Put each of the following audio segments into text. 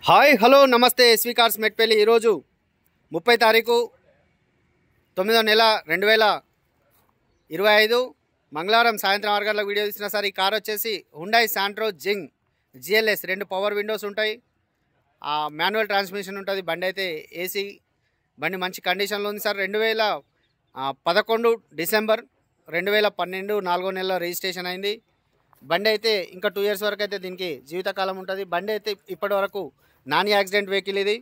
Hi hello నమస్తే SV cars Metpally ఈరోజు 30 తారీఖు 9వ నెల 2025 మంగళవారం సాయంత్రం 6 గంటలకు వీడియో తీసిన సార్. ఈ కార్ వచ్చేసి హుండాయ్ శాంట్రో జింగ్ జిఎల్ఎస్ 2 పవర్ విండోస్ ఉంటాయి, మాన్యువల్ ట్రాన్స్మిషన్ ఉంటుంది. బండి అయితే ఏసీ బండి మంచి కండిషన్లో ఉంది సార్. 2011 డిసెంబర్ 2012 4వ నెలలో రిజిస్ట్రేషన్ అయింది. బండి అయితే ఇంకా 2 ఇయర్స్ వరకు అయితే దీనికి జీవితకాలం ఉంటుంది. బండి అయితే ఇప్పటి వరకు నాన్ యాక్సిడెంట్ వెహికల్. ఇది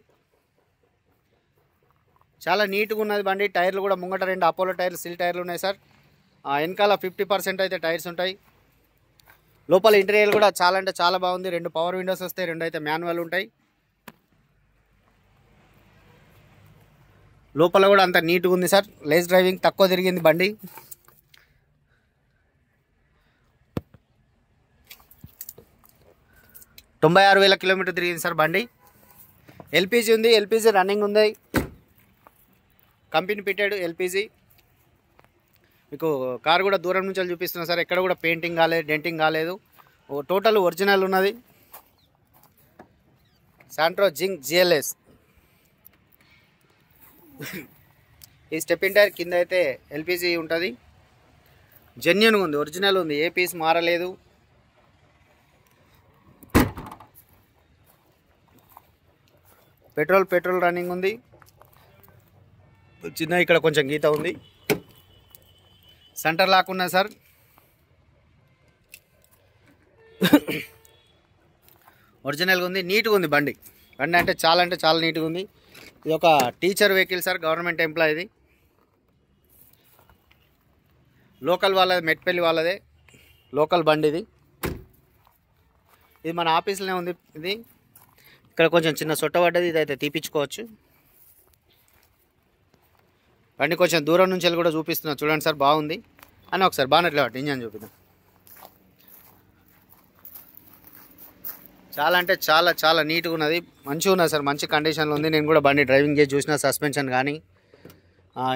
చాలా నీట్గా ఉన్నది బండి. టైర్లు కూడా ముంగట 2 అపోలో టైర్లు సిల్ టైర్లు ఉన్నాయి సార్. వెనకాల 50% అయితే టైర్స్ ఉంటాయి. లోపల ఇంటీరియర్ కూడా చాలా అంటే చాలా బాగుంది. 2 పవర్ విండోస్ వస్తాయి, 2 అయితే మాన్యువల్ ఉంటాయి. లోపల కూడా అంత నీట్గా ఉంది సార్. లేస్ డ్రైవింగ్, తక్కువ తిరిగింది బండి. తొంభై 6,000 కిలోమీటర్ తిరిగింది సార్ బండి. ఎల్పిజి ఉంది, ఎల్పిజి రన్నింగ్ ఉంది. Company fitted LPG. మీకు కార్ కూడా దూరం నుంచి చూపిస్తున్నా సార్. ఎక్కడ కూడా పెయింటింగ్ కాలేదు, డెంటింగ్ కాలేదు, టోటల్ ఒరిజినల్ ఉన్నది. శాంట్రో జింగ్ జిఎల్ఎస్. ఈ స్టెప్పింగ్ టైర్ కింద అయితే ఎల్పిజి ఉంటుంది. జెన్యూన్గా ఉంది, ఒరిజినల్ ఉంది, ఏ పీస్ మారలేదు. పెట్రోల్ రన్నింగ్ ఉంది. చిన్న ఇక్కడ కొంచెం గీత ఉంది. సెంటర్ లాక్ ఉన్నది సార్. ఒరిజినల్గా ఉంది, నీట్గా ఉంది బండి. బండి అంటే చాలా నీట్గా ఉంది. ఇది ఒక టీచర్ వెహికల్ సార్, గవర్నమెంట్ ఎంప్లాయీది. లోకల్ వాళ్ళది, మెట్పల్లి వాళ్ళదే లోకల్ బండి ఇది. ఇది మన ఆఫీస్లోనే ఉంది. ఇది ఇక్కడ కొంచెం చిన్న సొట్ట పడ్డది, ఇదైతే తీపించుకోవచ్చు. బండి కొంచెం దూరం నుంచి వెళ్ళి కూడా చూపిస్తున్నా చూడండి సార్, బాగుంది అని. ఒకసారి బానెట్లే పట్టి ఇంజన్ చూపిద్దాం. చాలా అంటే చాలా నీట్గా ఉన్నది, మంచిగా ఉన్నది సార్, మంచి కండిషన్లో ఉంది. నేను కూడా బండి డ్రైవింగ్ చేసి చూసిన, సస్పెన్షన్ కానీ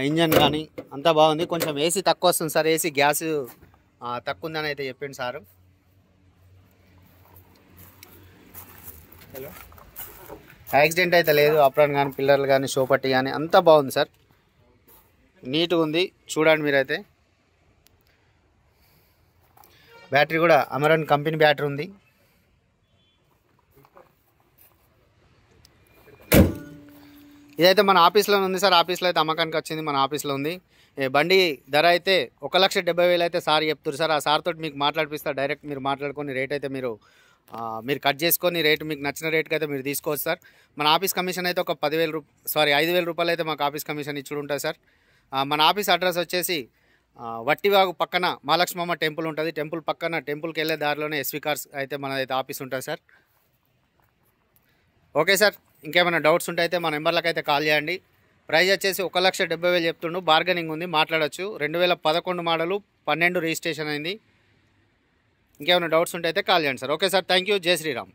ఇంజన్ కానీ అంతా బాగుంది. కొంచెం ఏసీ తక్కువ వస్తుంది సార్, ఏసీ గ్యాస్ తక్కువ ఉందని అయితే చెప్పిండు సారు. హలో, యాక్సిడెంట్ అయితే లేదు. అప్రాన్ కానీ పిల్లర్లు కానీ షోపట్టి కానీ అంతా బాగుంది సార్, నీట్గా ఉంది. చూడండి మీరైతే. బ్యాటరీ కూడా అమరాన్ కంపెనీ బ్యాటరీ ఉంది. ఇదైతే మన ఆఫీస్లో ఉంది సార్. ఆఫీస్లో అయితే అమ్మకానికి వచ్చింది, మన ఆఫీస్లో ఉంది. బండి ధర అయితే 1,70,000 అయితే సార్ చెప్తారు సార్. ఆ సార్ తోటి మీకు మాట్లాడిపిస్తారు. డైరెక్ట్ మీరు మాట్లాడుకొని రేట్ అయితే మీరు కట్ చేసుకొని రేటు మీకు నచ్చిన రేటుకి అయితే మీరు తీసుకోవచ్చు సార్. మన ఆఫీస్ కమిషన్ అయితే ఒక 5,000 రూపాయలు అయితే మాకు ఆఫీస్ కమిషన్ ఇచ్చి ఉంటుంది సార్. మన ఆఫీస్ అడ్రస్ వచ్చేసి వట్టివాగు పక్కన మహాలక్ష్మమ్మ టెంపుల్ ఉంటుంది. టెంపుల్ పక్కన, టెంపుల్కి వెళ్ళే దారిలోనే ఎస్వి కార్స్ అయితే మనదైతే ఆఫీస్ ఉంటుంది సార్. ఓకే సార్, ఇంకేమైనా డౌట్స్ ఉంటే అయితే మా నెంబర్లకు అయితే కాల్ చేయండి. ప్రైస్ వచ్చేసి 1,70,000 చెప్తుండు, బార్గెనింగ్ ఉంది, మాట్లాడచ్చు. 2011 మోడలు, 12 రిజిస్ట్రేషన్ అయింది. ఇంకేమైనా డౌట్స్ ఉంటే అయితే కాల్ చేయండి sir. Okay sir, thank you. జై శ్రీరామ్.